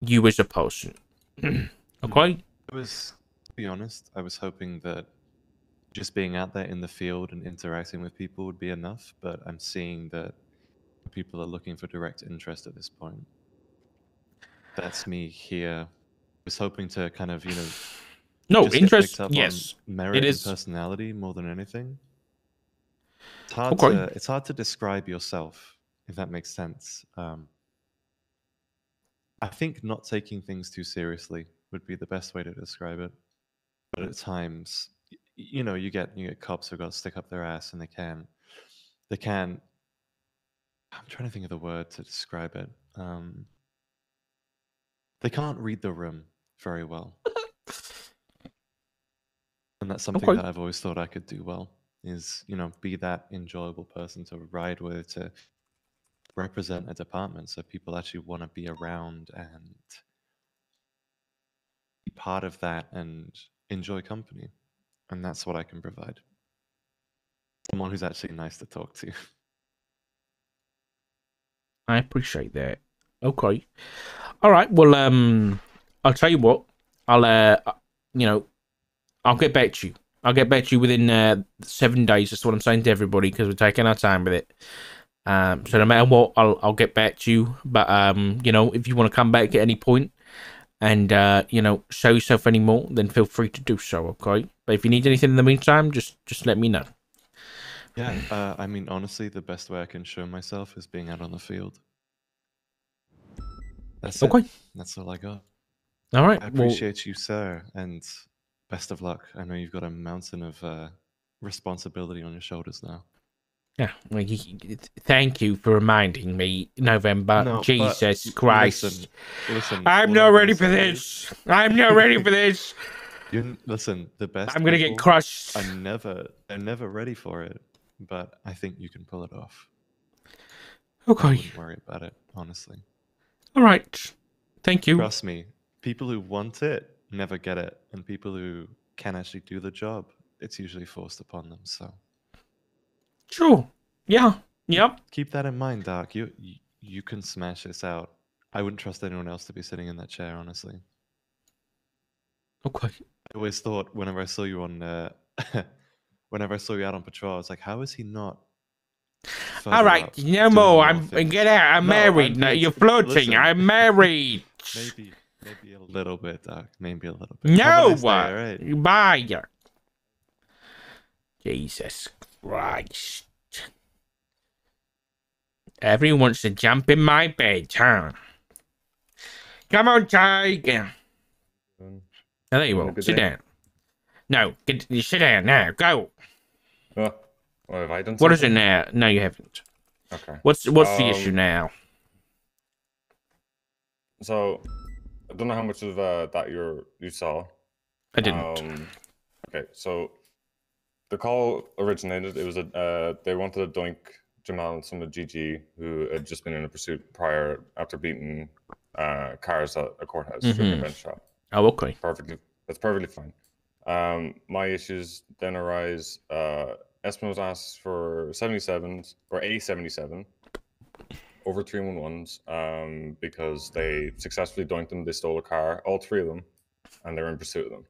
you as a person. Okay? To be honest, I was hoping that just being out there in the field and interacting with people would be enough, but I'm seeing that people are looking for direct interest at this point. That's me here. I was hoping to kind of, No, just get picked interest, up on yes. It merit and is. personality more than anything. Okay. It's hard to describe yourself, if that makes sense. I think not taking things too seriously would be the best way to describe it. But at times, you get cops who got to stick up their ass, and they can. I'm trying to think of the word to describe it. They can't read the room very well, and that's something Okay. that I've always thought I could do well. Is be that enjoyable person to ride with, to represent a department, so people actually want to be around and be part of that and enjoy company. And that's what I can provide. Someone who's actually nice to talk to. I appreciate that. Okay. All right. Well, I'll tell you what. I'll, you know, I'll get back to you. I'll get back to you within 7 days. That's what I'm saying to everybody because we're taking our time with it. So no matter what, I'll get back to you. But if you want to come back at any point and show yourself anymore, then feel free to do so. Okay. But if you need anything in the meantime, just let me know. Yeah, I mean, honestly, the best way I can show myself is being out on the field. That's it. Okay. That's all I got. All right. I Well, appreciate you, sir, and best of luck. I know you've got a mountain of responsibility on your shoulders now. yeah. Well, thank you for reminding me, November. No, but Jesus Christ. listen. I'm What not I'm ready gonna for say this. I'm not ready for this. listen. The best I'm gonna get people crushed. they're never ready for it. But I think you can pull it off. I Okay. wouldn't worry about it, honestly. All right. Thank you. Trust me, people who want it never get it, and people who can actually do the job, it's usually forced upon them. So Sure. Yeah. Yep. keep that in mind, Doc. You can smash this out. I wouldn't trust anyone else to be sitting in that chair, honestly. Okay. I always thought whenever I saw you on, whenever I saw you out on patrol, I was like, how is he not All further right. up No doing more. more things? Get out. I'm No, married. I'm No, being you're floating. listen. I'm married. Maybe a little bit, Doc. Maybe a little bit. Have a No. nice day, all right? Bye. Jesus Christ. Everyone wants to jump in my bed, huh? Come on, Tiger. Oh, there you will. Sit down. No, you sit down now. Go. Oh, have I done What is something? it now? No, you haven't. Okay. What's the issue now? So, I don't know how much of that you saw. I didn't. Okay, so the call originated. It was they wanted to doink Jamal and some of GG who had just been in a pursuit prior after beating cars at a courthouse during a bench shot. Oh, okay. That's perfectly fine. My issues then arise. Eskimos asked for 77s or a 77 over 311s because they successfully doinked them. They stole a car, all three of them, and they were in pursuit of them.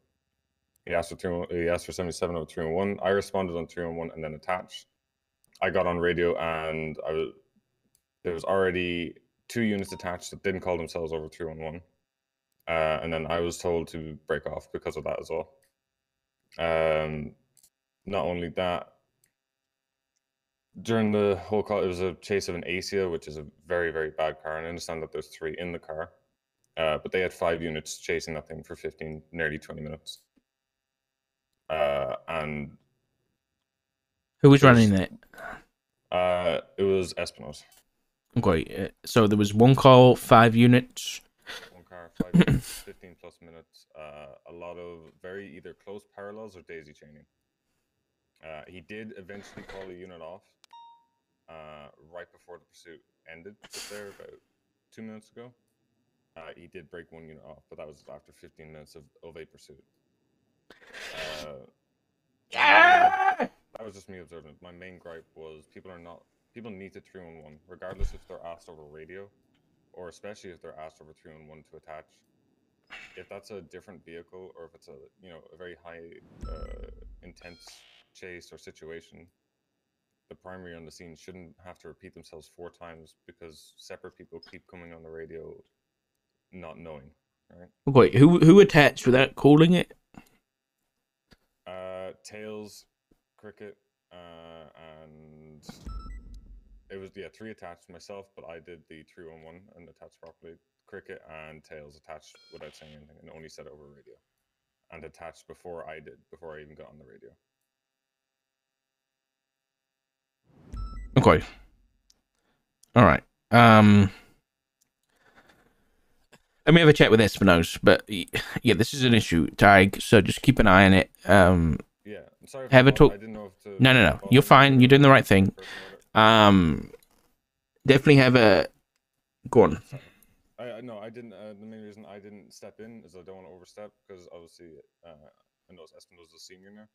He asked for 77 over 311. I responded on 311 and then attached. I got on radio and there was already 2 units attached that didn't call themselves over 311. And then I was told to break off because of that as well. Not only that, during the whole call, it was a chase of an Asia, which is a very, very bad car. And I understand that there's 3 in the car. But they had 5 units chasing that thing for 15, nearly 20 minutes. And who was running it? It was Espinosa. Okay, so there was 1 call, 5 units. 1 car, 5 units, 15 plus minutes. A lot of very either close parallels or daisy chaining. He did eventually call a unit off right before the pursuit ended. Just there about 2 minutes ago. He did break 1 unit off, but that was after 15 minutes of a pursuit. That was just me observing. My main gripe was people need to 311, regardless if they're asked over radio or especially if they're asked over 311 to attach, if that's a different vehicle or if it's a a very high intense chase or situation, the primary on the scene shouldn't have to repeat themselves 4 times because separate people keep coming on the radio not knowing, right? Wait, who attached without calling it? Tails, Cricket, and it was 3 attached myself, but I did the 311 and attached properly. Cricket and Tails attached without saying anything and only said it over radio, and attached before I even got on the radio. Okay. All right. Let me have a chat with Espinosa, but yeah, this is an issue, Tig. So just keep an eye on it. Yeah, I'm sorry. Have a talk. I didn't know if to. No. You're fine. You're doing the right thing. Definitely have a. Go on. No, I didn't. The main reason I didn't step in is I don't want to overstep because obviously I know Espinosa's a senior now,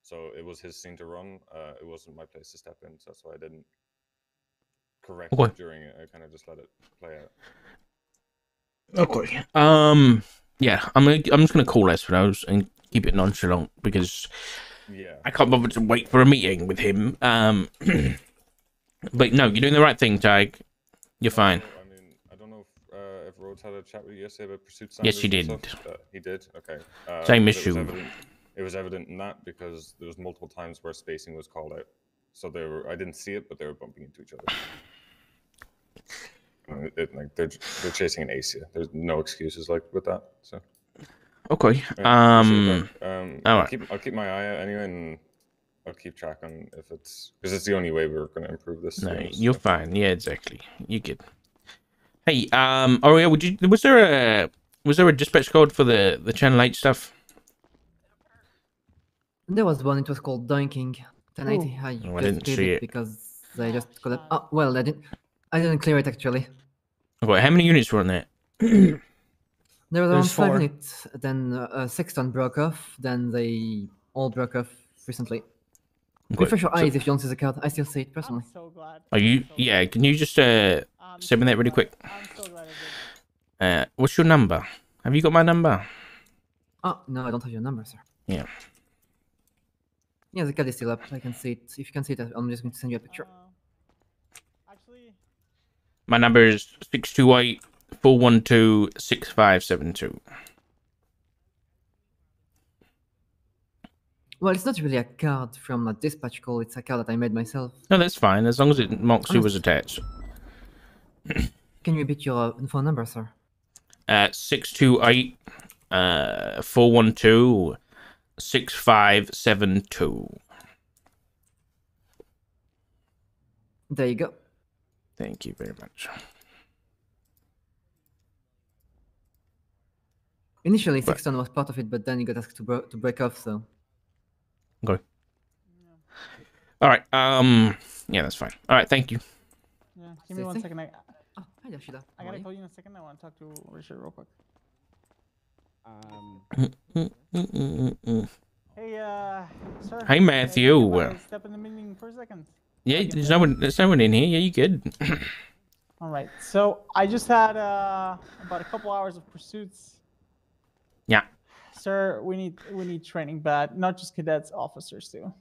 so it was his scene to run. It wasn't my place to step in, so that's why I didn't correct it during it. I kind of just let it play out. Okay. Yeah, I'm just gonna call Espinosa and keep it nonchalant because I can't bother to wait for a meeting with him. But no, you're doing the right thing, Tig. You're fine. I mean, I don't know if Rhodes had a chat with you yesterday about pursuit Yes, standards. he did. He did. Okay. Same issue. It was evident in that because there was multiple times where spacing was called out. So I didn't see it, but they were bumping into each other. They're chasing an ace here. There's no excuses with that. So okay. All right. I'll keep my eye out anyway, and I'll keep track on if it's because it's the only way we're going to improve this. No, you're fine. Yeah, exactly. You're good. Hey, oh yeah, was there a dispatch code for the Channel 8 stuff? There was one. It was called Doinking 1080. I didn't see it because I just got it. Oh, well, I didn't clear it actually. Okay, how many units were on that? There was around There's 5 4. units. Then Sexton broke off. Then they all broke off recently. Okay, Refresh your eyes if you don't see the card. I still see it personally. I'm so glad. Are you? Yeah. Can you just send me that really quick? I'm so glad I did. What's your number? Have you got my number? Oh, no, I don't have your number, sir. Yeah. Yeah, the card is still up. I can see it. If you can see it, I'm just going to send you a picture. Actually, My number is 628-412-6572. Well, it's not really a card from a dispatch call. It's a card that I made myself. No, that's fine as long as it marks who was attached. Can you repeat your phone number, sir? 628-412-6572. There you go. Thank you very much. Initially, Sexton was part of it, but then he got asked to break off, so... Okay. All right. Yeah, that's fine. All right. Thank you. yeah, give me 1 second. Oh, hi, Yoshida. I gotta call you in a second. I want to talk to Richard real quick. Hey, sir. Hey, Matthew. Step in the meeting for a second. Yeah, there's no one in here. Yeah, you good? All right. So I just had about a couple hours of pursuits. Yeah. Sir, we need training bad, not just cadets, officers too.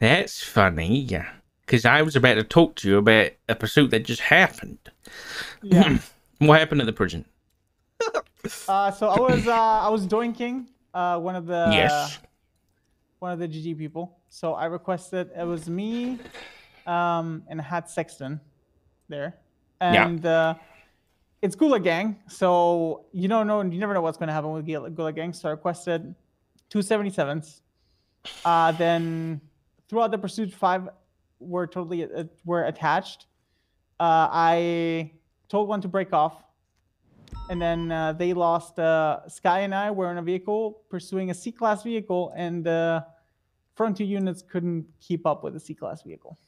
That's funny, yeah. Because I was about to talk to you about a pursuit that just happened. Yeah. What happened at the prison? So I was doinking one of the GG people. So I requested it was me, and I had Sexton there, and it's Gula Gang. So you never know what's going to happen with Gula Gang. So I requested 277s. Then throughout the pursuit, 5 were were attached. I told one to break off, and then they lost. Sky and I were in a vehicle pursuing a C-class vehicle, and the front 2 units couldn't keep up with the C-class vehicle.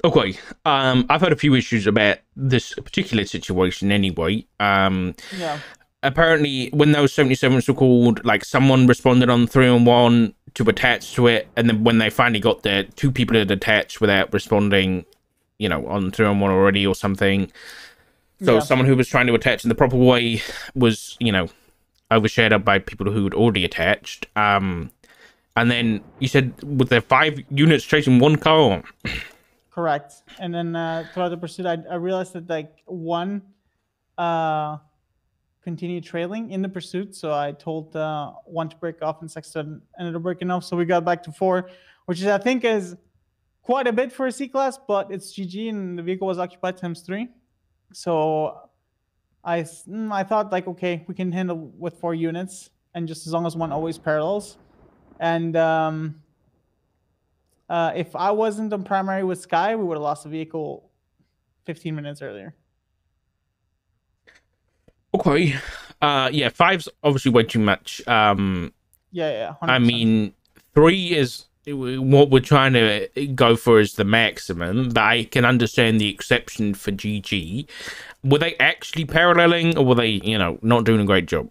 Okay. I've had a few issues about this particular situation anyway. Yeah. Apparently, when those 77s were called, like, someone responded on 3-1 to attach to it, and then when they finally got there, 2 people had attached without responding, you know, on 3-on-1 already or something. So Yeah. someone who was trying to attach in the proper way was, you know, overshadowed by people who had already attached. And then you said, with there 5 units chasing 1 car? Correct. And then throughout the pursuit, I realized that like one continued trailing in the pursuit. So I told one to break off, and Sexton ended up breaking off. So we got back to 4, which is I think is quite a bit for a C class, but it's GG, and the vehicle was occupied ×3. So I thought like, okay, we can handle with 4 units, and just as long as one always parallels. And if I wasn't on primary with Sky, we would have lost the vehicle 15 minutes earlier. Okay. Yeah, 5's obviously way too much. Yeah, 100%. I mean, 3 is what we're trying to go for is the maximum, but I can understand the exception for GG. Were they actually paralleling, or were they, you know, not doing a great job?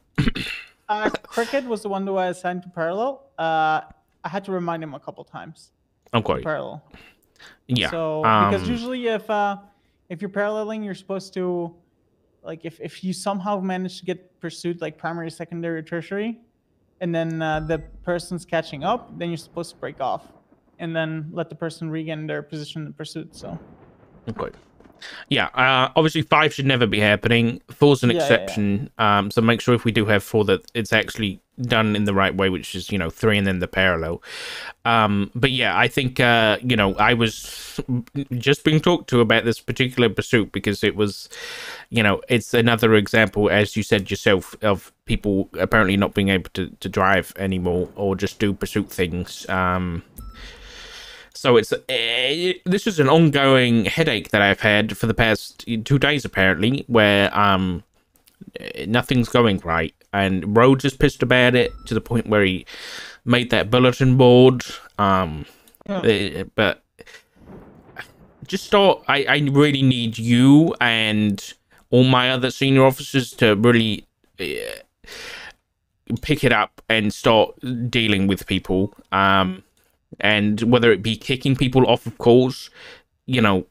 Cricket was the one who I assigned to parallel. I had to remind him a couple times. Okay. Parallel. Yeah. So because usually if you're paralleling, you're supposed to, like, if you somehow manage to get pursued like primary, secondary, or tertiary, and then the person's catching up, then you're supposed to break off and then let the person regain their position in the pursuit. So okay. Yeah, obviously 5 should never be happening. 4's an exception. So make sure if we do have 4 that it's actually done in the right way, which is, you know, 3 and then the parallel. But yeah, I think, you know, I was just being talked to about this particular pursuit because it was, you know, it's another example, as you said yourself, of people apparently not being able to drive anymore or just do pursuit things. So it's this is an ongoing headache that I've had for the past 2 days, apparently, where nothing's going right. And Rhodes is pissed about it to the point where he made that bulletin board. But just start. I really need you and all my other senior officers to really pick it up and start dealing with people. And whether it be kicking people off of calls, you know,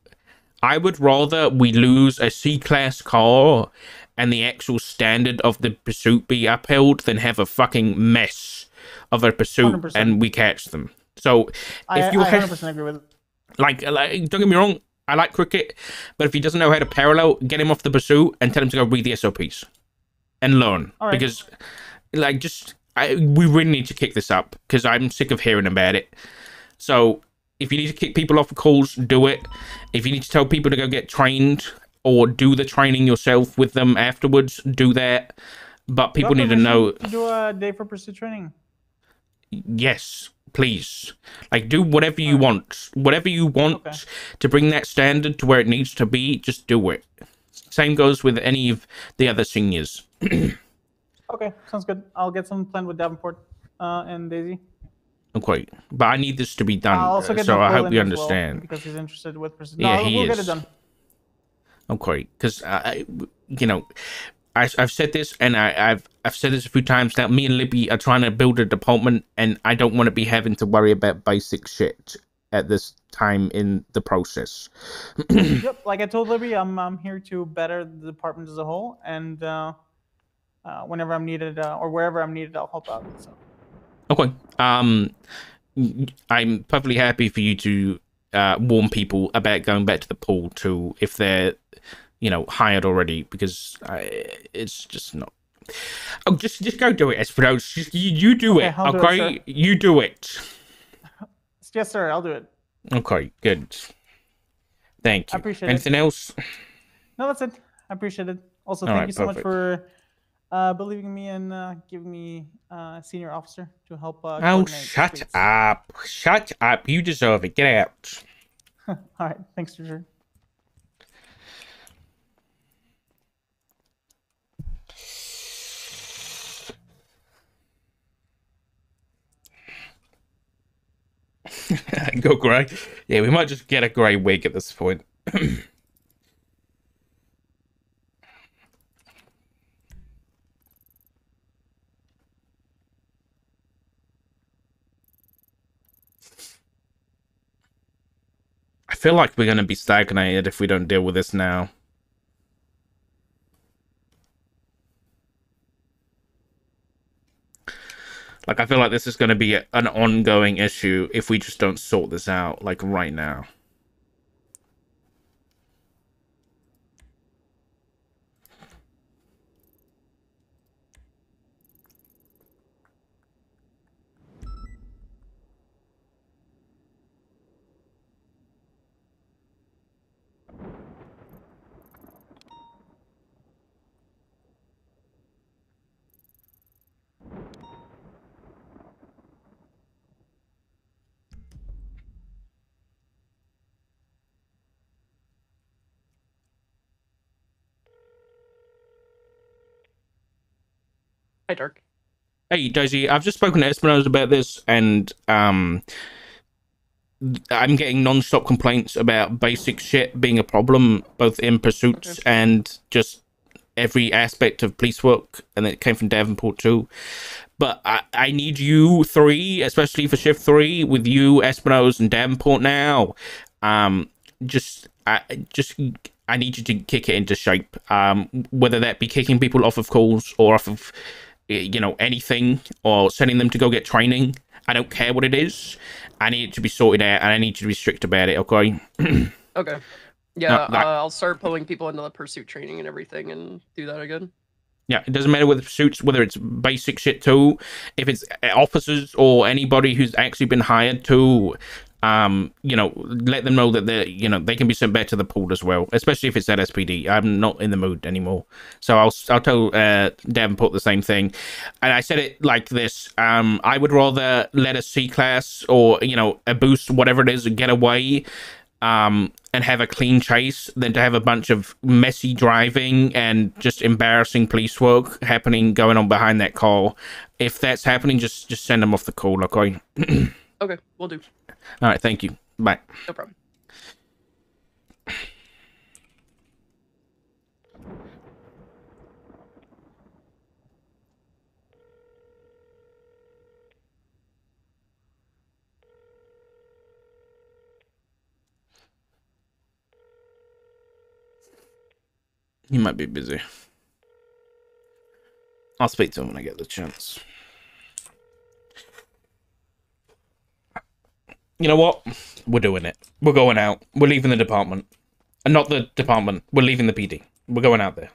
I would rather we lose a C-class car and the actual standard of the pursuit be upheld than have a fucking mess of a pursuit 100%. and we catch them. So if you I have, 100% agree with it. like, don't get me wrong, I like cricket, but if he doesn't know how to parallel, get him off the pursuit and tell him to go read the SOPs and learn. All right. Because, like, we really need to kick this up because I'm sick of hearing about it. So if you need to kick people off of calls, do it. If you need to tell people to go get trained or do the training yourself with them afterwards, do that. But people need to know. To do a day for pursuit training. Yes, please. Like, do whatever you want. Whatever you want to bring that standard to where it needs to be, just do it. Same goes with any of the other seniors. Okay, sounds good. I'll get some planned with Davenport and Daisy. Okay, but I need this to be done, I'll also get so I Nicole hope in you as well, understand. because he's interested with pursuit. Yeah, No, we'll get it done. Okay, because you know, I've said this, and I've said this a few times now. Me and Libby are trying to build a department, and I don't want to be having to worry about basic shit at this time in the process. Yep, like I told Libby, I'm here to better the department as a whole, and whenever I'm needed or wherever I'm needed, I'll help out. So. Okay. I'm perfectly happy for you to warn people about going back to the pool too, if they're, you know, hired already, because it's just not. Oh, just go do it, Esperos. You do it, okay? You do it. Yes, sir. I'll do it. Okay, good. Thank you. I appreciate Anything else? No, that's it. I appreciate it. Also, All thank right, you so perfect. much for believing in me and giving me a senior officer to help. Oh, shut up. Shut up. You deserve it. Get out. All right. Thanks, Richard. Go grey. Yeah, we might just get a grey wig at this point. I feel like we're going to be stagnated if we don't deal with this now. Like, I feel like this is going to be an ongoing issue if we just don't sort this out, like, right now. Hi, Dark. Hey, Daisy, I've just spoken to Espinosa about this, and I'm getting non-stop complaints about basic shit being a problem, both in pursuits and just every aspect of police work, and it came from Davenport too. But I need you three, especially for shift 3, with you, Espinosa, and Davenport now. I need you to kick it into shape. Whether that be kicking people off of calls or off of, you know, anything, or sending them to go get training. I don't care what it is. I need it to be sorted out, and I need you to be strict about it, okay? Okay. Yeah, I'll start pulling people into the pursuit training and everything and do that again. Yeah, it doesn't matter with pursuits, whether it's basic shit too, if it's officers or anybody who's actually been hired to, you know, let them know that they're, you know, they can be sent back to the pool as well, especially if it's at SPD. I'm not in the mood anymore. So I'll tell Davenport the same thing. And I said it like this, I would rather let a C-class or, you know, a boost, whatever it is, get away, and have a clean chase than to have a bunch of messy driving and just embarrassing police work going on behind that car. If that's happening, just send them off the call, okay? Okay, we'll do. All right, thank you. Bye. No problem. He might be busy. I'll speak to him when I get the chance. You know what? We're doing it. We're going out. We're leaving the department. And not the department. We're leaving the PD. We're going out there.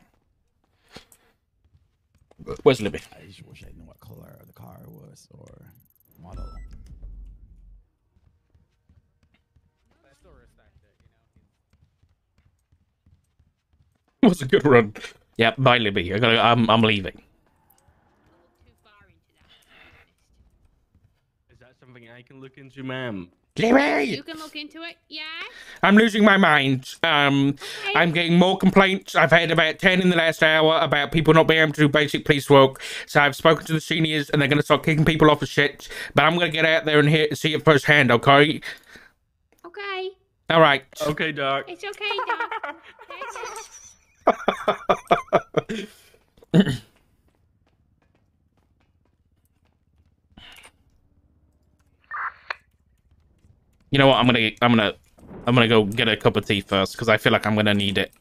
Where's Libby? I just wish I knew what color the car was or model. It was a good run. Yeah, bye, Libby. I'm leaving. Is that something I can look into, ma'am? Libby! You can look into it, yeah? I'm losing my mind. Okay. I'm getting more complaints. I've had about 10 in the last hour about people not being able to do basic police work. So I've spoken to the seniors, and they're going to start kicking people off of shit. But I'm going to get out there and see it firsthand, okay? Okay. All right. Okay, Doc. It's okay, Doc. You know what? I'm gonna go get a cup of tea first because I feel like I'm gonna need it.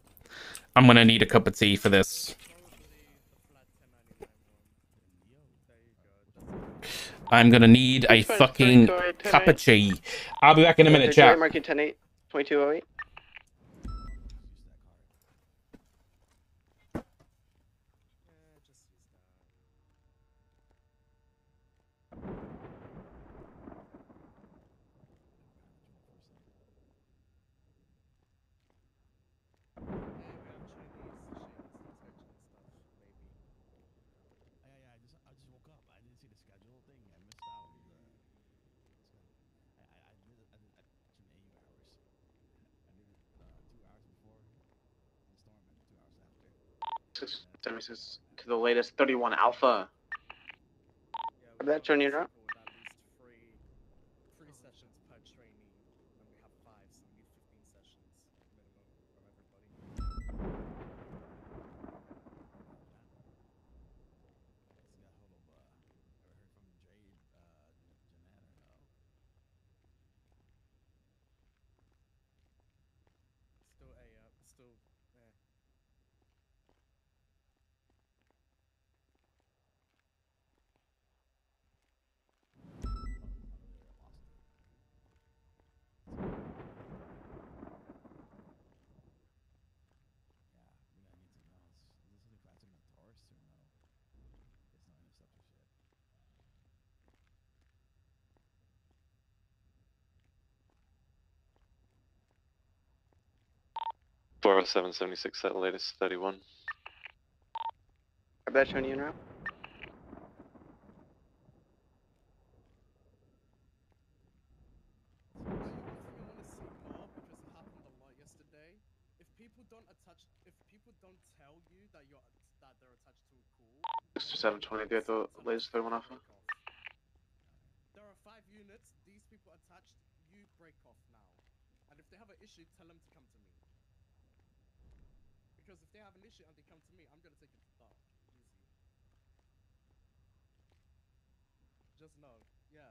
I'm gonna need a cup of tea for this. I'm gonna need a fucking cup of tea. I'll be back in a minute, chat. Marking 10-8, 2208. To the latest 31 Alpha. Did that turn you around? 40776 at the latest 31. Have that shown you now? Mr. 720 at the latest 31 alpha. There are 5 units. These people attached. You break off now. And if they have an issue, tell them to come to me. Because if they have an issue and they come to me, I'm gonna take it to dark. Easy. Just know, yeah.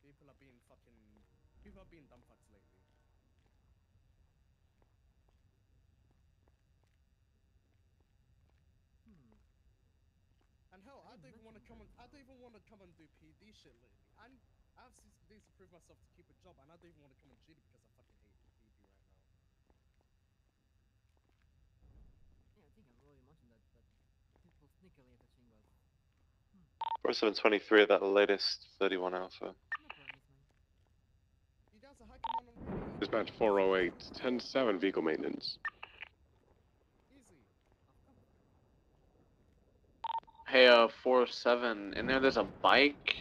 People are being dumb fucks lately. And hell, I don't even want to come and do PD shit lately. I have 6 days to prove myself to keep a job, and I don't even want to come and duty because I fucking hate PD right now. Yeah, I think I've already mentioned that people sneakily attaching was. 4723 at that latest 31 alpha. You guys are hacking on radio. Dispatch 408, 10-7 vehicle maintenance. Easy. Hey, 407. In there's a bike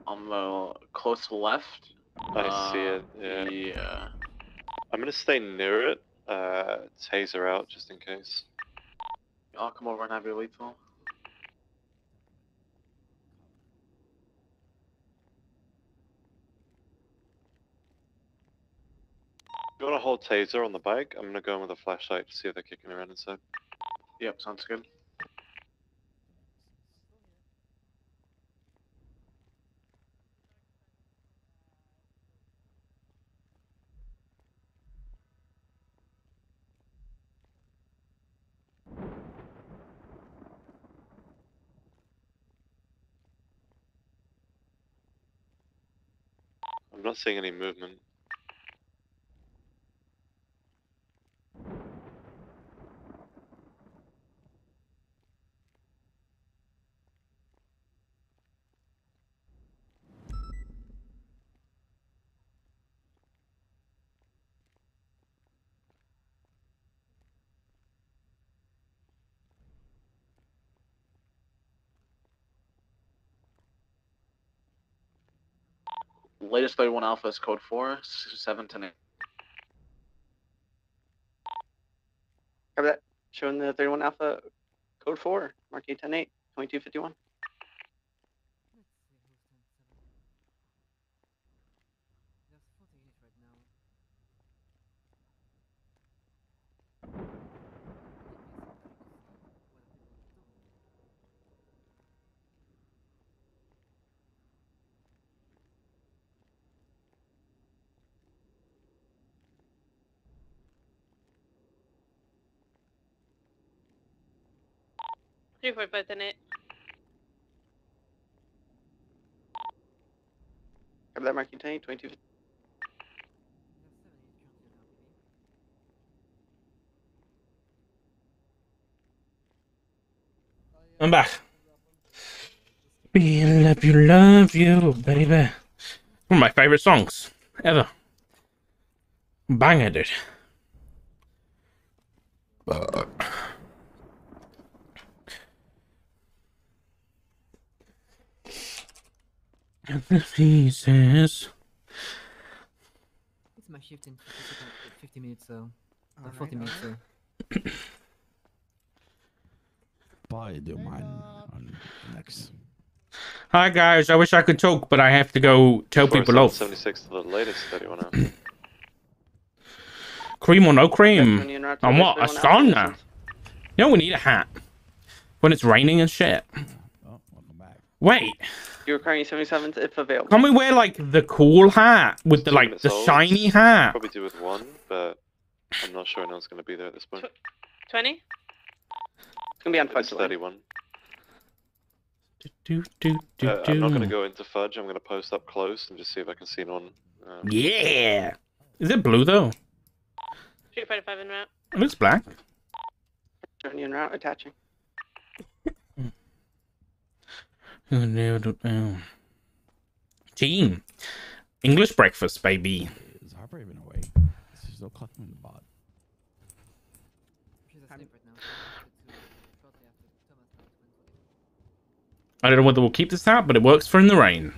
on the close left. I see it, yeah. Yeah. I'm gonna stay near it. Taser out just in case. I'll come over and have your lethal. You want to hold taser on the bike? I'm gonna go in with a flashlight to see if they're kicking around inside. Yep, sounds good. I'm not seeing any movement. Latest 31 alpha is code 4, 7 to 8. Have that showing the 31 alpha code 4, mark 810-8, 2251. Let's see who's 10-7. There's 48 right now. Three for both in it. Have that mark 810-8, 2251. I'm back. We love you, baby. One of my favorite songs ever. Banger, dude. And the pieces. It's my shift in 50 minutes, so. 40 minutes, so. Probably do mine on next. Hi guys, I wish I could talk, but I have to go tell people off. 76 to the latest 31 alpha. Cream or no cream? On what? A sauna? You know we need a hat. When it's raining and shit. Oh, welcome back. Wait. You're requiring 77s if available. Can't we wear like the cool hat with the like the shiny hat? Probably do with one, but I'm not sure anyone's gonna be there at this point. 20? It's gonna be on It's fudge. 31. Do, I'm not gonna go into fudge. I'm gonna post up close and just see if I can see anyone. Yeah. Is it blue though? Street Fighter 5 en route. It looks black. Journey en route, attaching. Team. English breakfast, baby. Is Harper even awake? She's still clocking in the bot. I don't know whether we'll keep this out, but it works for in the rain.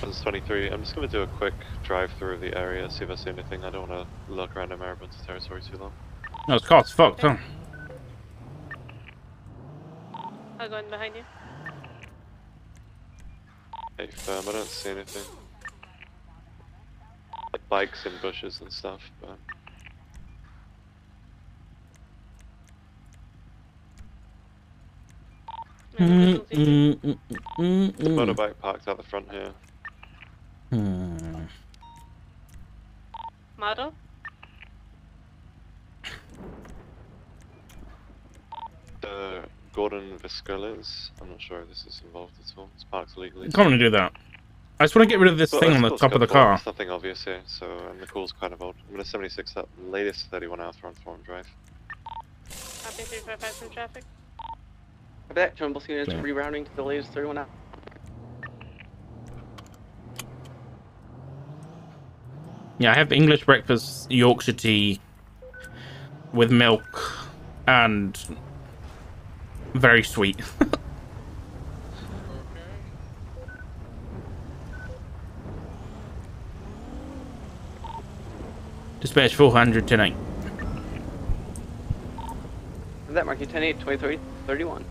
It's 23. I'm just going to do a quick drive through the area, see if I see anything. I don't want to look around American's territory too long. No, it's cost fucked, huh? I'll go in behind you. Hey, firm, I don't see anything. Like bikes and bushes and stuff, but... Motorbike parked out the front here. Model? Gordon Viscolas. I'm not sure if this is involved at all. It's parked legally. I'm going to do that. I just want to get rid of this thing on the top of the car. There's nothing obvious here, so and the call's kind of old. I'm going to 76 that latest 31 Alpha on Forum Drive. Copy 355 from traffic. Back to ambulance units rerouting to the latest 31 out. Yeah, I have English breakfast, Yorkshire tea with milk and very sweet. Dispatch 400 tonight. That mark you 10-8, 23, 31.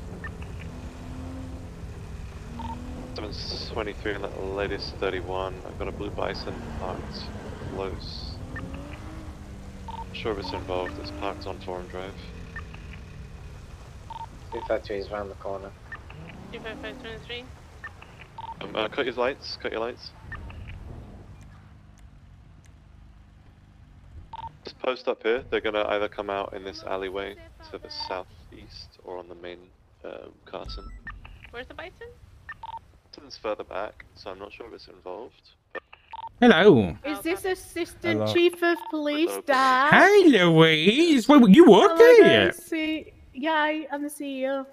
723 on that latest 31. I've got a blue bison parked close. Not sure if it's involved. It's parked on Forum Drive. 253 is around the corner. 25523. Cut your lights. Cut your lights. Just post up here. They're gonna either come out in this alleyway to the southeast or on the main Carson. Where's the bison? It's further back, so I'm not sure if it's involved. But... Hello. Is this Assistant Chief of Police, Dad? Hi, Louise. Wait, you work here? Yeah, I'm the CEO.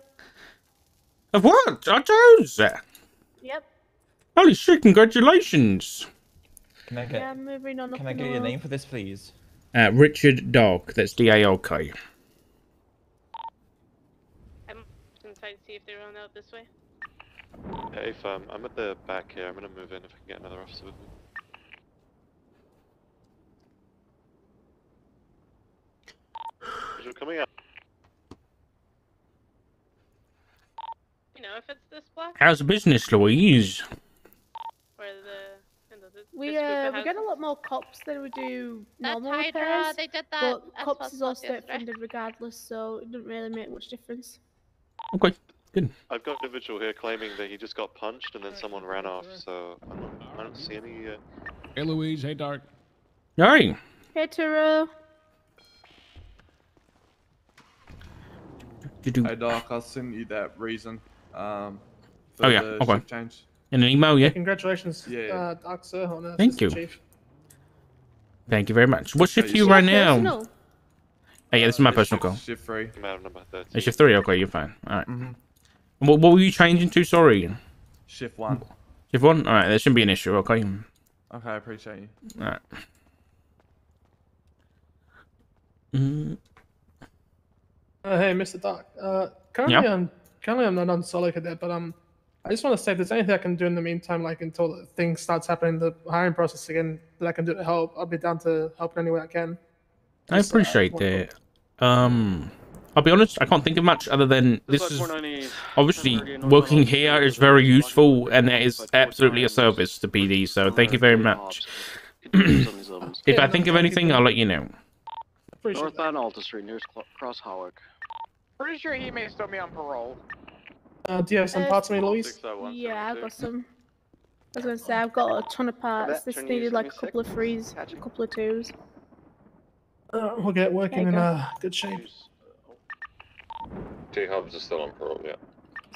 Of what? Our toes? Yep. Holy shit, congratulations. Can I get, yeah, I'm moving on can I get your name for this, please? Richard Dog. That's D-A-L-K. I'm inside to see if they run out this way. Hey, firm. I'm at the back here. I'm gonna move in if I can get another officer with me. You're coming out. You know, if it's this block. How's the business, Louise? Where the we get a lot more cops than we do normal repairs. They did that. But cops is all state funded regardless, so it doesn't really make much difference. Okay, good. I've got an individual here claiming that he just got punched and then someone ran off, so I don't see any. Hey, Louise. Hey, Dark. Hi. Hey, Turo. Hey, Doc. I'll send you that reason. Oh yeah. Okay. Change. In an email, yeah. Congratulations, Yeah. Doc, sir. On Thank you. Chief. Thank you very much. What shift are you right now? Hey, yeah, this is my personal call. Shift 3. Number 13. It's shift 3. Okay, you're fine. All right. What were you changing to? Sorry. Shift 1. Shift 1. All right. There shouldn't be an issue. Okay. Okay, I appreciate you. All right. Hey, Mr. Doc. Currently I'm not on solo cadet, but I just want to say if there's anything I can do in the meantime, like until the thing starts happening, the hiring process again, that I can do to help, I'll be down to help in any way I can. I appreciate that. I'll be honest, I can't think of much other than this is obviously working here is very useful, and that is absolutely a service to PD. So thank you very much. If I think of anything, I'll let you know. Northbound Alta Street, near Cross Hawick. Pretty sure he may still be on parole. Do you have some parts for me, Louise? Yeah, I've got some. I was going to say, I've got a ton of parts. This needed like a couple of 3s, a couple of 2s. We'll get working in good shape. T Hubs are still on parole, yeah.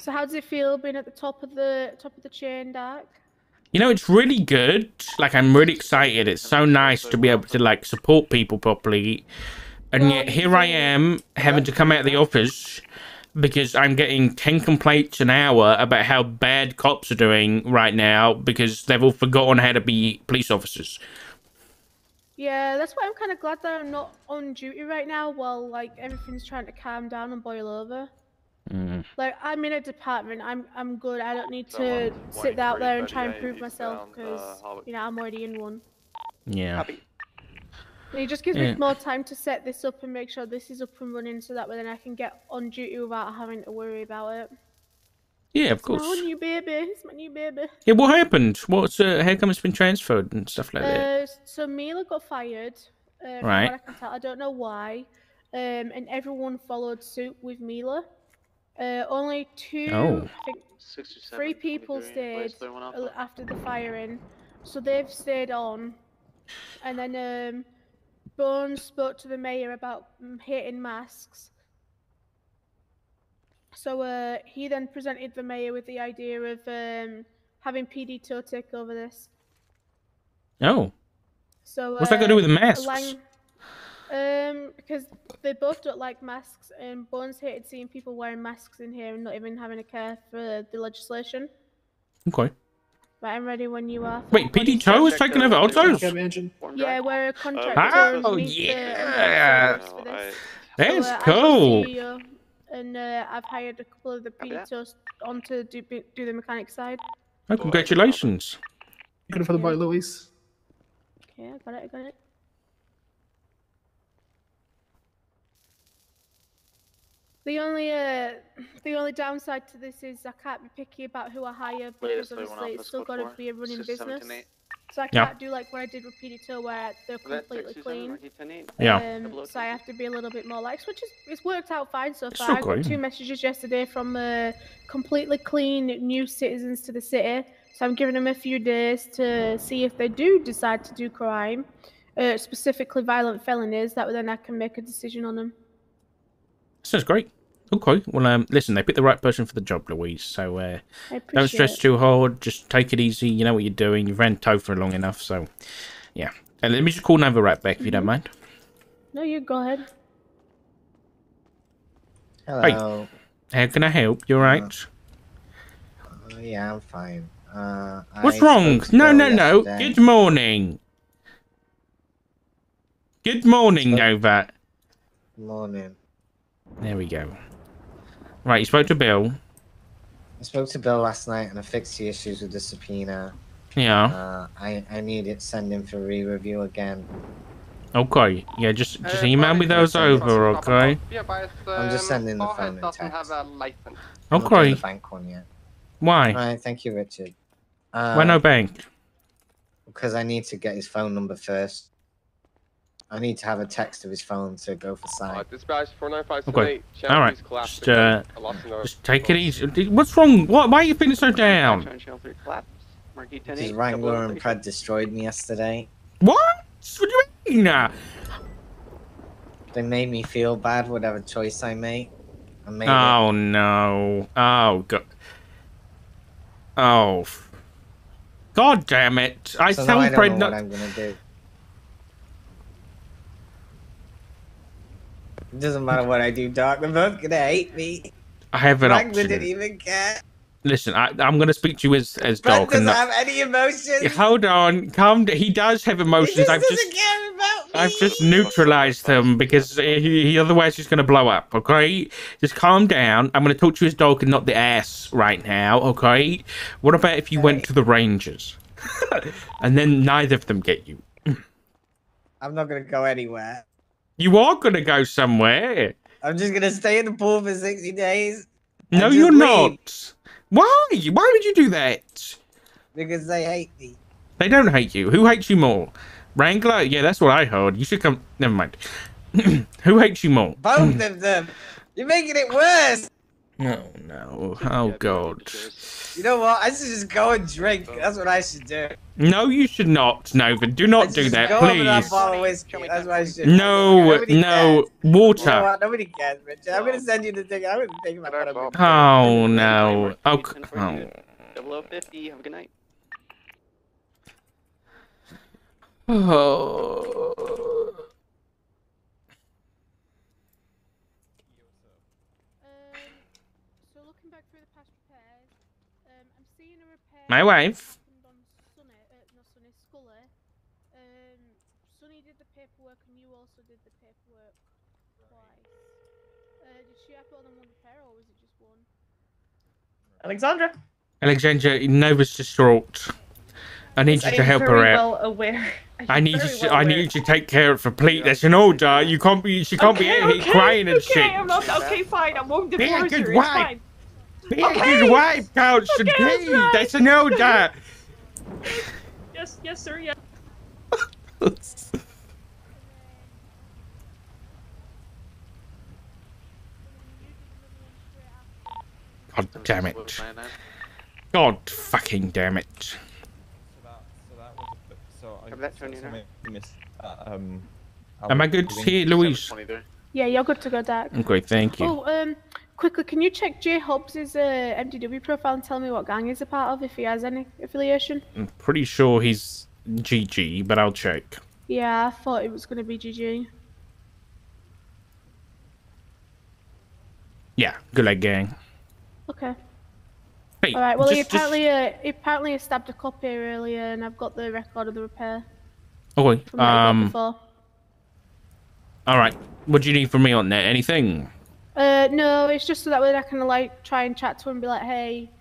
So how does it feel being at the top of the chain, Dark? You know, it's really good. Like, I'm really excited. It's so nice to be able to like support people properly. And yet here I am having to come out of the office because I'm getting 10 complaints an hour about how bad cops are doing right now because they've all forgotten how to be police officers. Yeah, that's why I'm kind of glad that I'm not on duty right now while like everything's trying to calm down and boil over. Like I'm in a department, I'm good. I don't need to sit out there and try and prove myself because you know I'm already in one. Yeah. It just gives me more time to set this up and make sure this is up and running so that way then I can get on duty without having to worry about it. Yeah, of course. It's my new baby. It's my new baby. Yeah, what happened? What's how come it's been transferred and stuff like that? So Mila got fired. From Right. what I can tell, I don't know why. And everyone followed suit with Mila. Only two, I think, 3 people stayed after the firing, so they've stayed on. And then Bones spoke to the mayor about hating masks. So he then presented the mayor with the idea of having PD Toe take over this. Oh. So What's that got to do with the masks? Because they both don't like masks, and Bones hated seeing people wearing masks in here and not even having a care for the legislation. Okay. Right, I'm ready when you are. Wait, PD Toe is taking over Otto's? Yeah, we're a contractor. Oh, yeah. That's I'm cool. the CEO, and I've hired a couple of the PD Toes on to do the mechanic side. Oh, congratulations. Good for the boy, Luis. Okay, I got it. The only downside to this is I can't be picky about who I hire because obviously it's still got to be a running business. So I can't do like what I did with PD Toe where they're completely clean. Yeah. So I have to be a little bit more lax, which is it's worked out fine so far. I got 2 messages yesterday from completely clean new citizens to the city. So I'm giving them a few days to see if they do decide to do crime, specifically violent felonies. That way then I can make a decision on them. Sounds great. Okay. Well, listen, they picked the right person for the job, Louise. So don't stress too hard. Just take it easy. You know what you're doing. You've ran tow for long enough. So, yeah. And let me just call Nova right back if you don't mind. No, you go ahead. Hello. Hey, how can I help? You alright? Yeah, I'm fine. What's wrong? No. Good morning. Good morning, Nova. Morning. There we go. Right, you spoke to Bill. I spoke to Bill last night and I fixed the issues with the subpoena. Yeah. I need it sent in for re-review again. Okay. Yeah, just email me those over, okay? I'm just sending the phone and text. Okay. I'm not doing the bank one yet. Why? Alright, thank you, Richard. Why no bank? Because I need to get his phone number first. I need to have a text of his phone to go for sign. Dispatch 495 Okay. Alright. Just take it easy. What's wrong? Why are you feeling so down? Because Wrangler and Pred destroyed me yesterday. What? What do you mean? They made me feel bad, whatever choice I made. Oh, no. Oh, God. Oh. God damn it. I so tell now I don't Pred know not... what I'm going to do. It doesn't matter what I do, Doc. They're both going to hate me. I have an Wrangler option. didn't even care. Listen, I'm going to speak to you as Pred Doc. doesn't have any emotions. Hold on. Calm down. He does have emotions. He just doesn't care about me. I've just neutralized them because he otherwise he's going to blow up, okay? Just calm down. I'm going to talk to his dog and not the ass right now, okay? What about if you went to the Rangers? And then neither of them get you. I'm not going to go anywhere. You are going to go somewhere. I'm just going to stay in the pool for 60 days. No, you're not. Why? Why would you do that? Because they hate me. They don't hate you. Who hates you more? Wrangler? Yeah, that's what I heard. You should come... Never mind. Who hates you more? Both of them. You're making it worse. No. Oh, God. You know what? I should just go and drink. That's what I should do. No, you should not, Nova. Do not do that, go over that please. bottle of whiskey. That's what I should. No, Nobody cares. water. You know what? Nobody cares, Richard. I'm gonna send you the thing. I'm gonna take my photo. Oh, no. Oh. 0050. Have a good night. Oh. walking back through the past repairs. I'm seeing a repair. My wife. On Scully. Sunny did the paperwork, and you also did the paperwork twice. Did she have more than one repair, or was it just one? Alexandra. Alexandra, Nova's distraught. I need you to help her out. Well aware. I need you to take care of her, please. That's an order. You can't be. She can't be out here crying and shit. I'm not okay. Fine. I won't Be divorce a good her. wife. It's fine. Be a good wife, Couch. Please. That's an order. Yes, sir. Yes. God damn it. God fucking damn it. Am I good here, Louise? Yeah, you're good to go, Dak. Okay, thank you. Oh, quickly, can you check J Hobbs' MDW profile and tell me what gang he's a part of, if he has any affiliation? I'm pretty sure he's GG, but I'll check. Yeah, I thought it was going to be GG. Yeah, good luck, gang. Okay. Hey, alright, well, he apparently stabbed a cop here earlier, and I've got the record of the repair. Okay, from what he got before. alright. What do you need from me on that? Anything? No, it's just so that way I can, like, try and chat to him and be like, hey,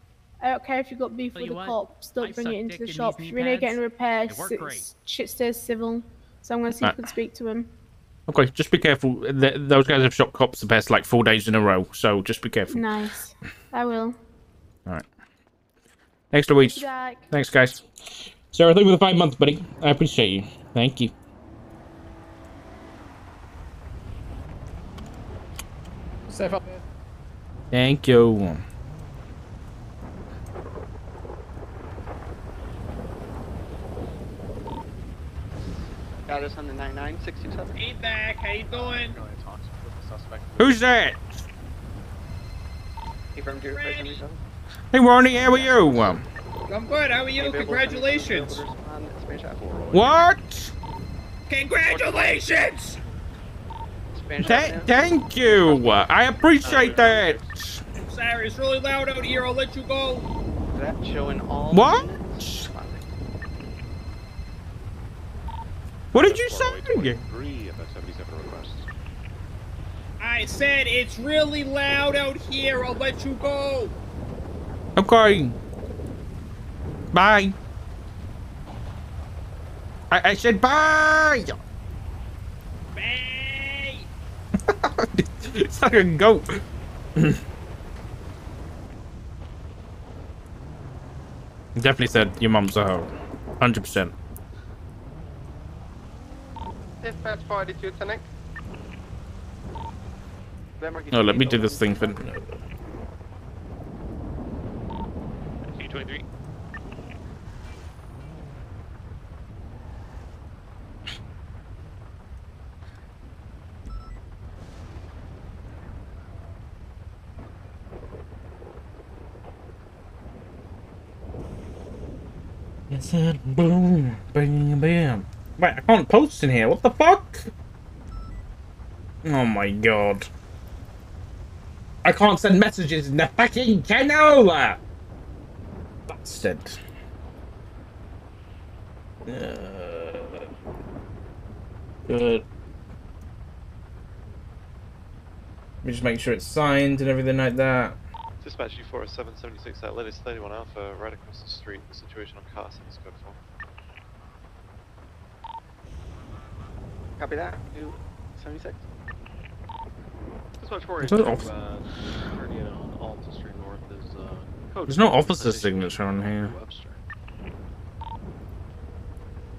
I don't care if you got beef with the cops, don't bring it into the shop. If you're getting a repair, shit stays civil. So I'm going to see if I can speak to him. Okay, just be careful. Those guys have shot cops the past, like, 4 days in a row, so just be careful. Nice. I will. Alright. Thanks, Louise. Thanks, guys. Sarah, thank you for the 5 months, buddy. I appreciate you. Thank you. Safe up. Thank you. Got us on the 99-627. Hey, back. How you doing? Who's that? Hey, from 0577. Hey, Ronnie, how are you? I'm good. How are you? Congratulations. What? Congratulations! Thank you. I appreciate that. Sorry, it's really loud out here. I'll let you go. That showing all. What? What did you say? I said it's really loud out here. I'll let you go. Okay. Bye. I said bye. Bye. It's like a goat. Definitely said your mom's a hoe. 100%. Dispatch 42 Tonic. Oh, let me do this thing for. C23. It's a boom, bam, bam. Wait, I can't post in here. What the fuck? Oh my god. I can't send messages in the fucking channel! Bastard. Good. Let me just make sure it's signed and everything like that. Dispatch U4 776 at latest 31 Alpha, right across the street. The situation on Carson is good for. Copy that. 76. Dispatch 4 Is that off? on Alta Street North is code. There's no officer signature on here.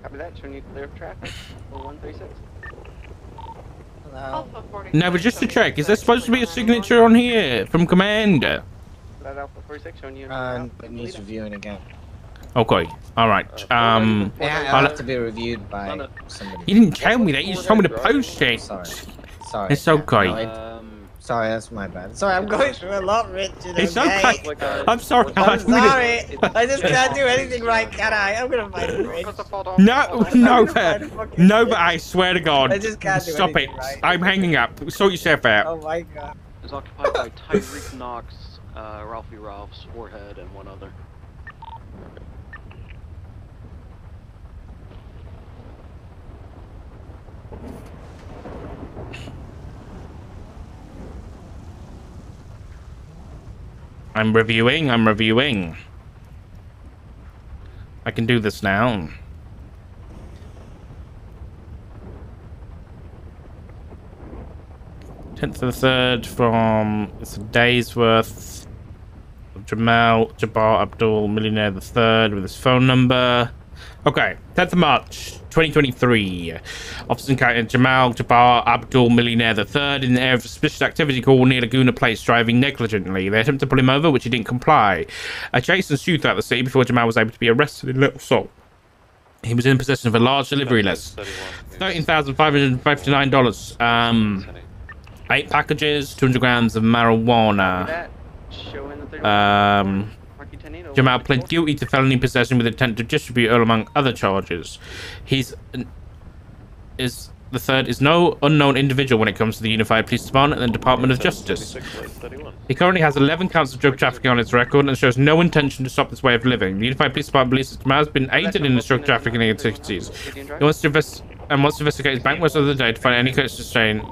Copy that. Showing you clear of traffic. 4136. Alpha 40. No, but just to check, is there supposed to be a signature on here from Commander? That Alpha 46 showing you. It needs reviewing again. Okay, alright. Yeah, it'll have to be reviewed by somebody. You didn't tell me that, you just told me to post it. Sorry. It's okay. No, sorry, that's my bad. Sorry, I'm going through a lot, Richard. It's okay. I'm sorry. I'm sorry. I just can't do anything right, can I? I'm gonna find Rich. No, but I swear to God. I just can't do Stop it. anything right. I'm hanging up. Sort yourself out. Oh my god. Is occupied by Tyreek Knox Ralphie Ralph's, Warhead, and one other. I'm reviewing. I can do this now. 10th to the 3rd from, it's a day's worth of Jamal Jabbar Abdul, millionaire the 3rd, with his phone number. Okay, 10th of March 2023. Officers encountered Jamal Jabbar Abdul, millionaire the 3rd, in the area of suspicious activity called near Laguna Place, driving negligently. They attempted to pull him over, which he didn't comply. A chase ensued throughout the city before Jamal was able to be arrested in Little Salt. He was in possession of a large delivery list, $13,559. 8 packages, 200 grams of marijuana. Jamal pled guilty to felony possession with intent to distribute, among other charges. The 3rd is no unknown individual when it comes to the Unified Police Department and the Department of Justice. He currently has 11 counts of drug trafficking on his record and shows no intention to stop this way of living. The Unified Police Department believes that Jamal has been aided in his drug trafficking activities. He wants to investigate his bank records of the day to find any cases to strain.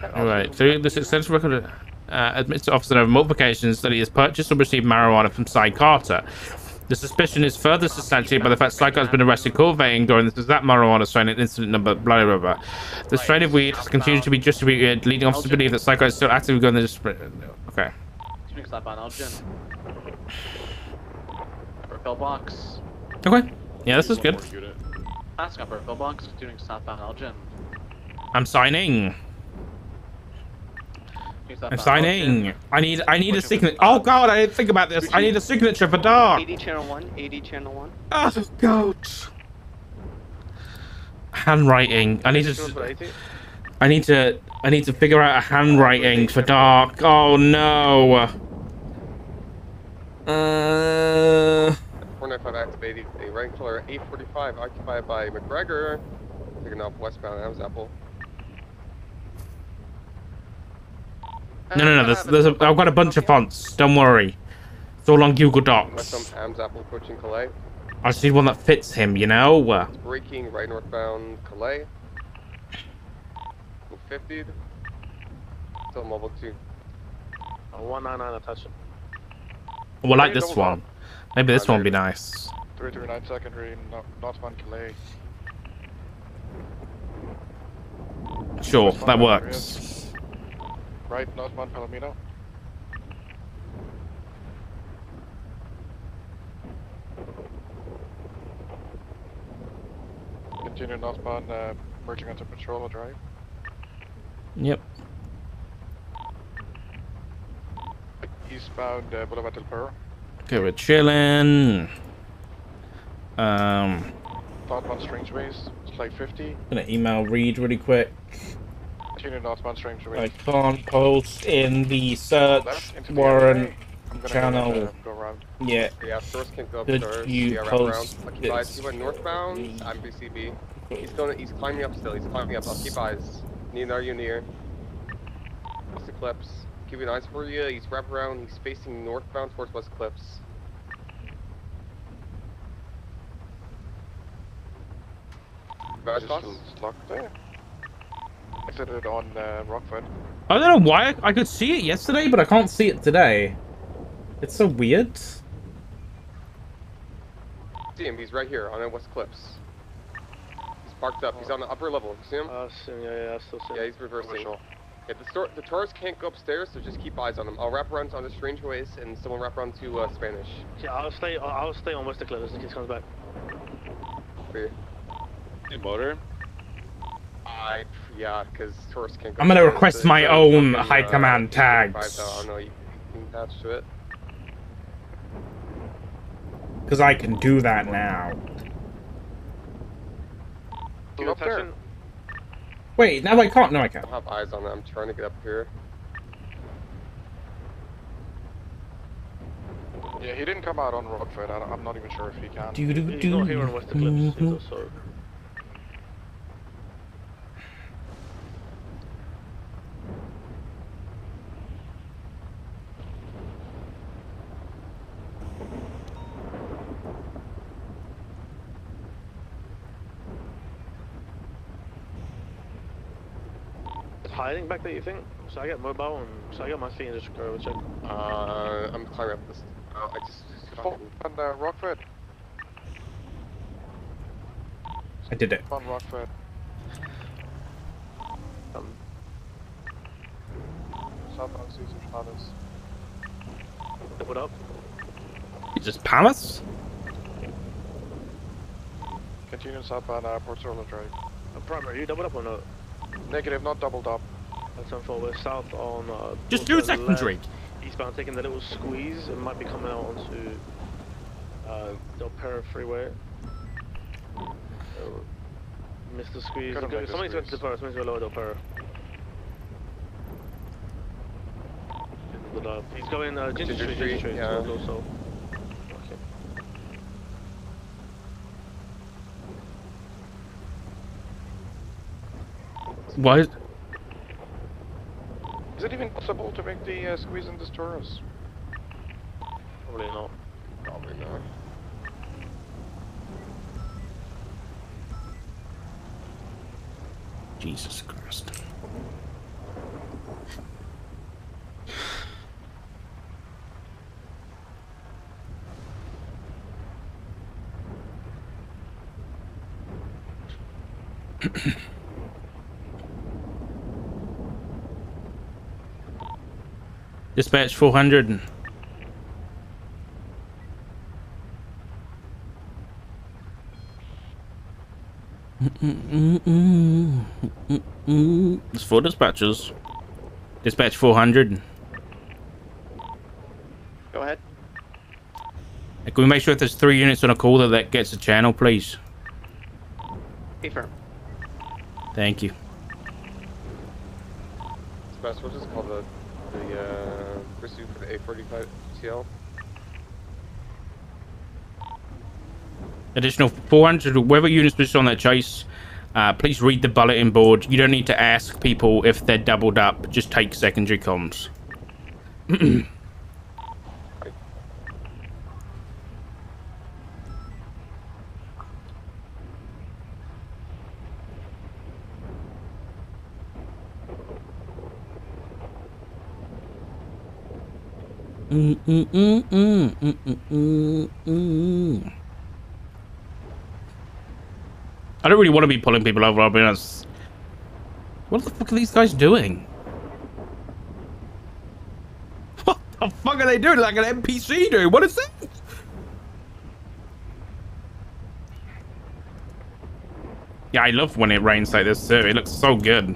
Alright, through this extensive record, admits to officer on multiple occasions that he has purchased or received marijuana from Cy Carter. The suspicion is further substantiated by the fact Cy Carter has been arrested cultivating during this exact marijuana strain and incident number blah blah blah. The strain of weed has continued to be distributed, leading officers to believe that Cy Carter is still actively going to okay. Refill box. Okay. Yeah, this is good. Ask up refill box, doing southbound Elgin. I'm signing. I'm signing. I need a signature. Oh god, I didn't think about this. I need a signature for Dark. 80 channel 1, 80 channel 1. Oh god. Handwriting. I need to figure out a handwriting for Dark. Oh no. 495 activated. A right color 845 occupied by McGregor. Taking off westbound Adam's Apple. No. I've got a bunch of fonts. Don't worry. It's all on Google Docs. Westbound Adam's Apple approaching Calais. I just need one that fits him, you know? It's braking right northbound Calais. 50. Still mobile 2. 199 attention. Well, like this one. Maybe this one would be nice. 339 secondary, northbound Calais. Sure, that works. Right, northbound Palomino. Continue northbound, merging onto Patrol Drive. Yep. Eastbound Boulevard del Perro. Okay, we're chilling. Northbound Strangeways, flight 50. Gonna email Reed really quick. Continue northbound Strangeways. I can't post in the search warrant channel. Go around. Yeah. Yeah, first can go Could upstairs. you Yeah, post keep eyes. He went northbound. I'm BCB. He's climbing up still. He's climbing up. I'll keep eyes. Are you near? West Eclipse. Keeping eyes for you. He's wrapped around. He's facing northbound towards West Eclipse. It's locked there. Exited on Rockford. I don't know why I could see it yesterday, but I can't see it today. It's so weird. See him. He's right here on West Eclipse. He's parked up. He's on the upper level. You see him? Yeah, I still see him. Yeah, he's reversing. Yeah, the tourists can't go upstairs, so just keep eyes on them. I'll wrap around on the Strangeways, and someone wrap around to Spanish. Yeah, I'll stay on West Eclipse in case he comes back. Hey, motor. Yeah, because tourists can't go. I'm gonna request my own high command tags. I don't know, you can attach to it. Because I can do that now. Attention. Wait, now I can't. No, I can't. I have eyes on them. I'm trying to get up here. Yeah, he didn't come out on Rockford. I'm not even sure if he can. He's not here on West Eclipse, so. hiding back there, you think? Should I get mobile and should I get my feet and just go over check? I'm climbing up this. I just On Rockford. I did it. On Rockford. Southbound Caesar Palace. What up? Just Palace? Continue southbound Port Solar Drive. Primary, you doubled up or not? Negative, not doubled up. That's on 4. We're south on. Just do a secondary. Eastbound, taking the little squeeze. It might be coming out onto Del Perro Freeway. Missed the squeeze. Somebody's going to Del Perro. Somebody's going to lower Del Perro. He's going Ginger Street. Yeah. So. What? Is it even possible to make the squeeze in this Taurus? Probably not. Probably not. Jesus Christ. Dispatch 400. It's 4 dispatches. Dispatch 400. Go ahead. Can we make sure if there's 3 units on a call that gets a channel, please? Confirm. Thank you. Dispatch, what is it called? The pursuit for the A45 TL? Additional 400, whoever units was on that chase, please read the bulletin board. You don't need to ask people if they're doubled up. Just take secondary comms. I don't really want to be pulling people over, I'll be honest. What the fuck are these guys doing? What the fuck are they doing? Like an NPC dude? What is this? Yeah, I love when it rains like this too. It looks so good.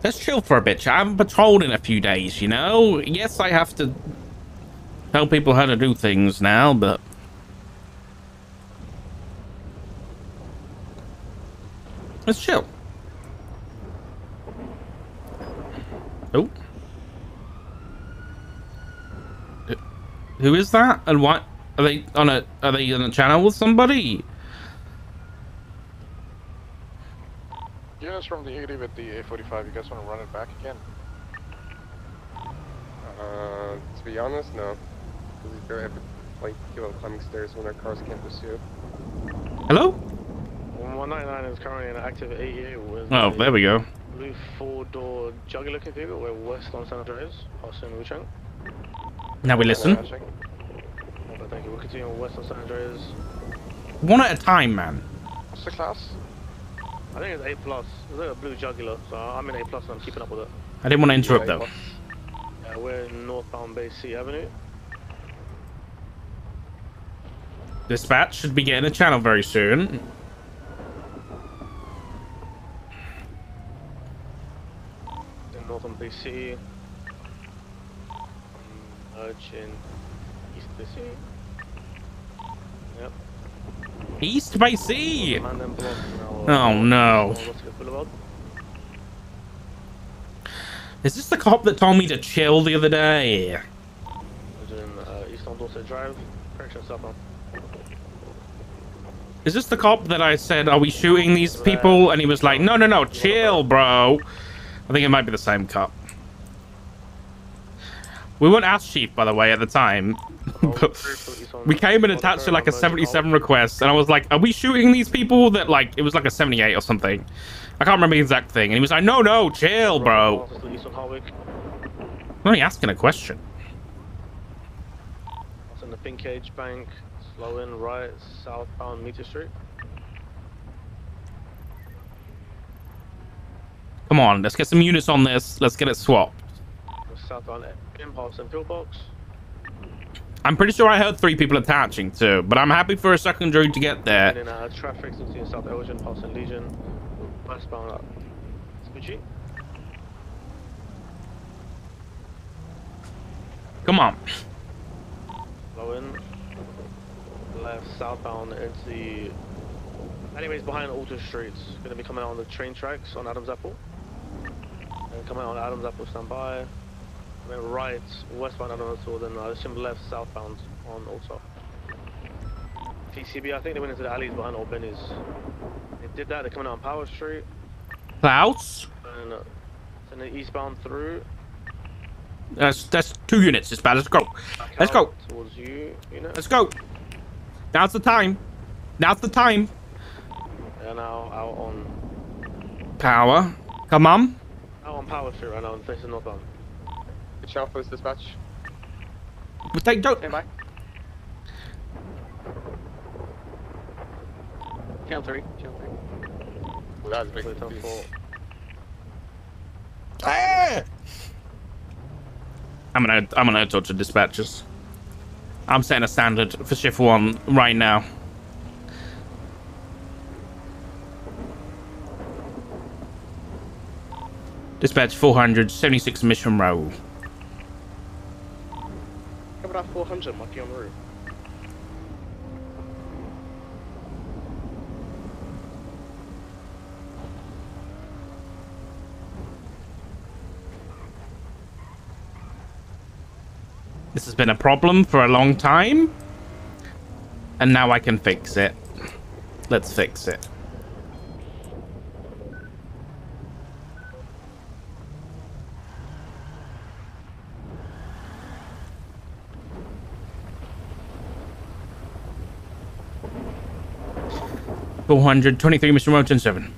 Let's chill for a bit. I haven't patrolled in a few days, you know? Yes, I have to tell people how to do things now, but... let's chill. Oh. Who is that? And what? Are they on a channel with somebody? Units from the 80 with the A45, you guys want to run it back again? To be honest, no. Because they're like people climbing stairs when their cars can't pursue. Hello? 199 is currently an active 88 with oh, there we go. Blue 4-door juggy looking vehicle. We're west on San Andreas. Austin Wuchang. Now we listen. Thank you. We'll continue west on San Andreas. One at a time, man. What's the class? I think it's A+. It's like a blue jugular, so I'm in A+, and I'm keeping up with it. I didn't want to interrupt, though. We're in northbound Bay C Avenue. Dispatch should be getting a channel very soon. In northern Bay C. Merge in East Bay C. Yep. East by Sea. Oh no. Is this the cop that told me to chill the other day? East on Dorset Drive. Correction, southbound. Is this the cop that I said, are we shooting these people? And he was like, no, chill, bro. I think it might be the same cop. We weren't asked chief, by the way, at the time. But we came and attached to like a 77 request, and I was like, are we shooting these people? That like, it was like a 78 or something. I can't remember the exact thing. And he was like, no, chill, bro. I'm only asking a question. It's in the Pink Cage Bank, slow in right, southbound Meter Street. Come on, let's get some units on this. Let's get it swapped. Southbound Impulse and Pillbox. I'm pretty sure I heard 3 people attaching too, but I'm happy for a secondary to get there. And then traffic in South Elgin, Pulse and Legion, westbound up. Gucci. Come on. Slow in. Left, southbound into. Anyways, behind Alter Streets. Gonna be coming out on the train tracks on Adams Apple. And coming out on Adams Apple, stand by. And then right, westbound Adams Apple, then assume left, southbound on Alter. TCB, I think they went into the alleys behind Old Benny's. They did that, they're coming out on Power Street. Clouds? And then eastbound through. That's 2 units, dispatch. Let's go. Let's go. Towards you, Let's go. Now's the time. Now's the time. They're now out on Power. Come on. Out on Power Street right now and facing northbound. Good shot for this dispatch. We take don't. Stand by. Channel 3. Well, that was a big confuse. I'm gonna talk to dispatchers. I'm setting a standard for shift 1 right now. Dispatch 476 Mission Row. Cover that 400, Monkey on route. This has been a problem for a long time, and now I can fix it. Let's fix it. $423 Mr. Moten 7.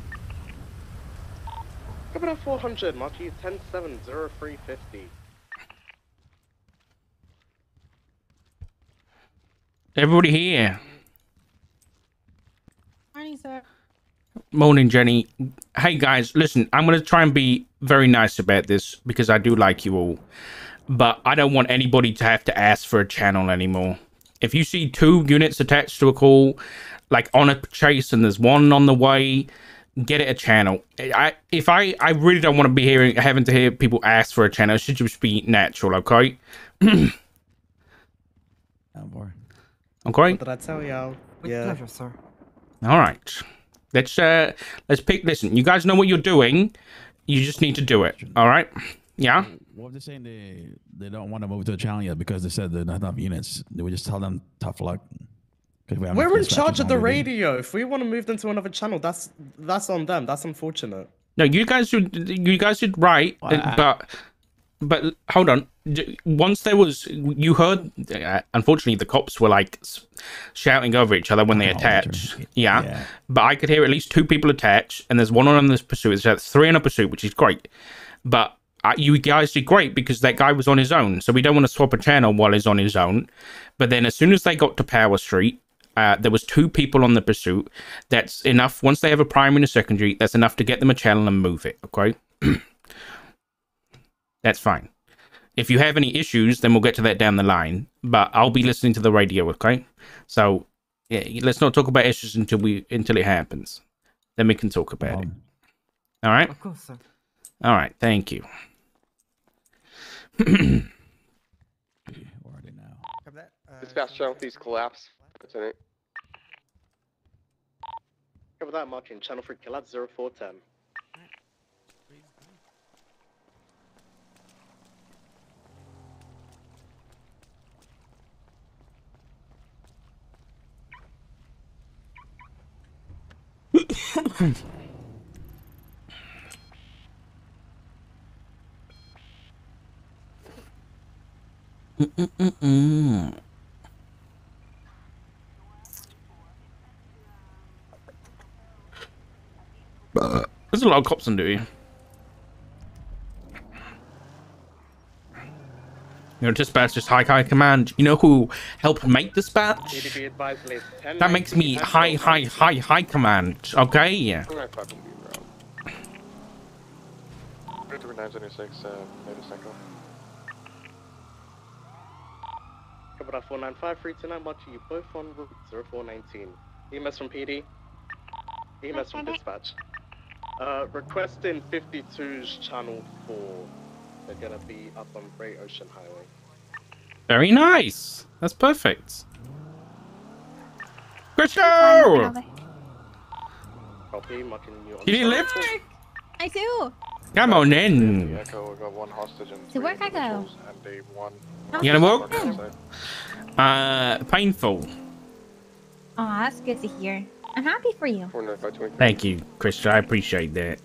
Cover that 400, Monkey 1070350. Everybody here. Morning, sir. Morning, Jenny. Hey, guys, listen, I'm going to try and be very nice about this because I do like you all. But I don't want anybody to have to ask for a channel anymore. If you see 2 units attached to a call, like on a chase, and there's 1 on the way, get it a channel. I really don't want to be having to hear people ask for a channel. It should just be natural, okay? Oh boy. Okay. What did I tell y'all? With pleasure, sir. All right. Let's pick. Listen, you guys know what you're doing. You just need to do it. All right. Yeah. What if they're saying they don't want to move to a channel yet because they said there's not enough units? Do we just tell them tough luck? We're in charge of the radio. If we want to move them to another channel, that's on them. That's unfortunate. No, you guys did right, but hold on. Once there was, you heard. Unfortunately, the cops were like shouting over each other when they attached. Yeah, but I could hear at least 2 people attached, and there's 1 on this pursuit. There's 3 on a pursuit, which is great. But you guys did great because that guy was on his own. So we don't want to swap a channel while he's on his own. But then as soon as they got to Power Street, there was 2 people on the pursuit. That's enough. Once they have a primary and a secondary, that's enough to get them a channel and move it. Okay. That's fine. If you have any issues, then we'll get to that down the line. But I'll be listening to the radio, okay? So yeah, let's not talk about issues until it happens. Then we can talk about it. All right? Of course, sir. All right. Thank you. Dispatch channel, please collapse. Lieutenant. Cover that, marking channel 3 collapse 0410. There's a lot of cops on duty. You know, dispatch is high command. You know who helped make dispatch? That makes me high command. Okay. Yeah. 976, latest echo. Couple 495, 329, watching you both on route 0419. EMS from PD. EMS from dispatch. Requesting 52's channel 4. They're gonna be up on Great Ocean Highway. Very nice. That's perfect. Christo! Copy, marking you on. You need a lift? I do. Come on in. Echo, we got one hostage and To work I go. and a one. You gonna walk? Painful. Oh, that's good to hear. I'm happy for you. Thank you, Christo. I appreciate that.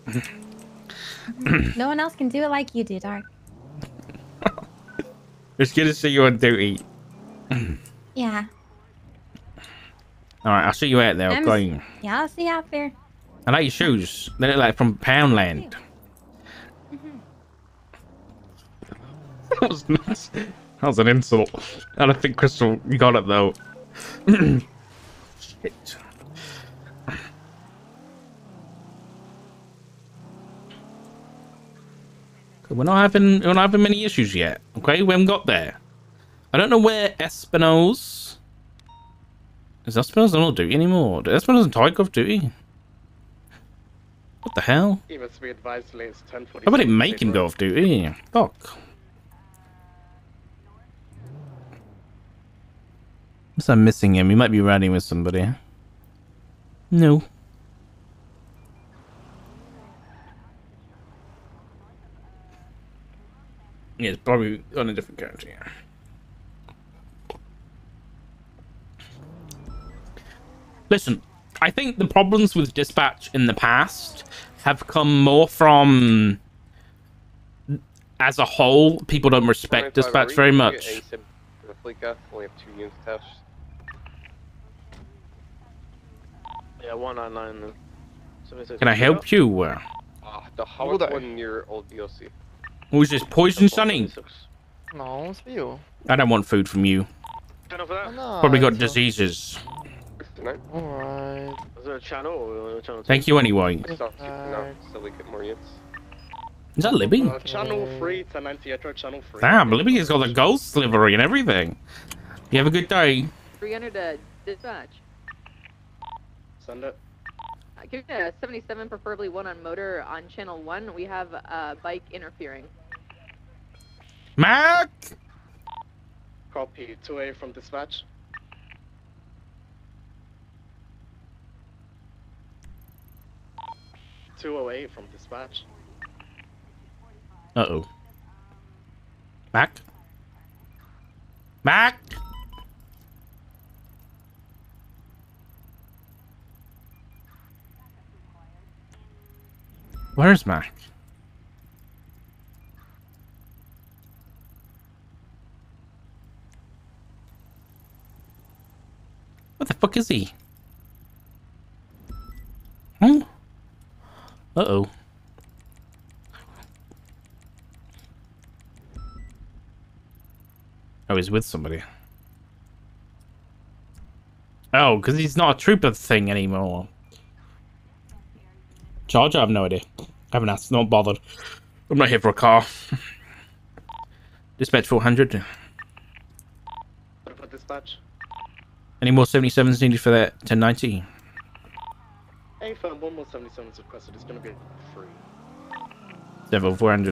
No one else can do it like you do, Dark. It's good to see you on duty. Yeah. All right, I'll see you out there. Okay. Yeah, I'll see you out there. I like your shoes. They look like from Poundland. That was nuts. That was an insult. I don't think Crystal, you got it though. Shit. We're not having many issues yet. Okay, we haven't got there. I don't know where Espino's. Is Espino's not on duty anymore? Espino's and Tyke off duty. What the hell? He must be advised late 10:40. How about it make him go off duty? Fuck. Unless I'm missing him, he might be riding with somebody. No. Yeah, it's probably on a different character, yeah. Listen, I think the problems with dispatch in the past have come more from, as a whole, people don't respect dispatch very much. Only have 2 units attached. Yeah, 199. Can I help you? The Howard one near old DOC. Who's this, Poison Sunny? No, it's for you. I don't want food from you. No, Probably got diseases. Alright. Is there a channel or a channel? Thank you anyway. Stop no, so we get more units. Is that Libby? Channel 3, 1090 Echo, channel 3. Damn, Libby has got the ghost livery and everything. You have a good day. 300 dispatch. Send it. Give me a 77, preferably one on motor on channel 1. We have a bike interfering. Mac! Copy, 2A from dispatch. (208) from dispatch. Uh-oh. Mac? Mac? Where's Mac? What the fuck is he? Hmm? Uh-oh. Oh, he's with somebody. Oh, because he's not a trooper thing anymore. Charge? I have no idea. I haven't asked. Not bothered. I'm not here for a car. Dispatch 400. What about dispatch? Any more 77s needed for that 1090? Hey, firm, one more 77 is requested. It's going to be free. Devil 400.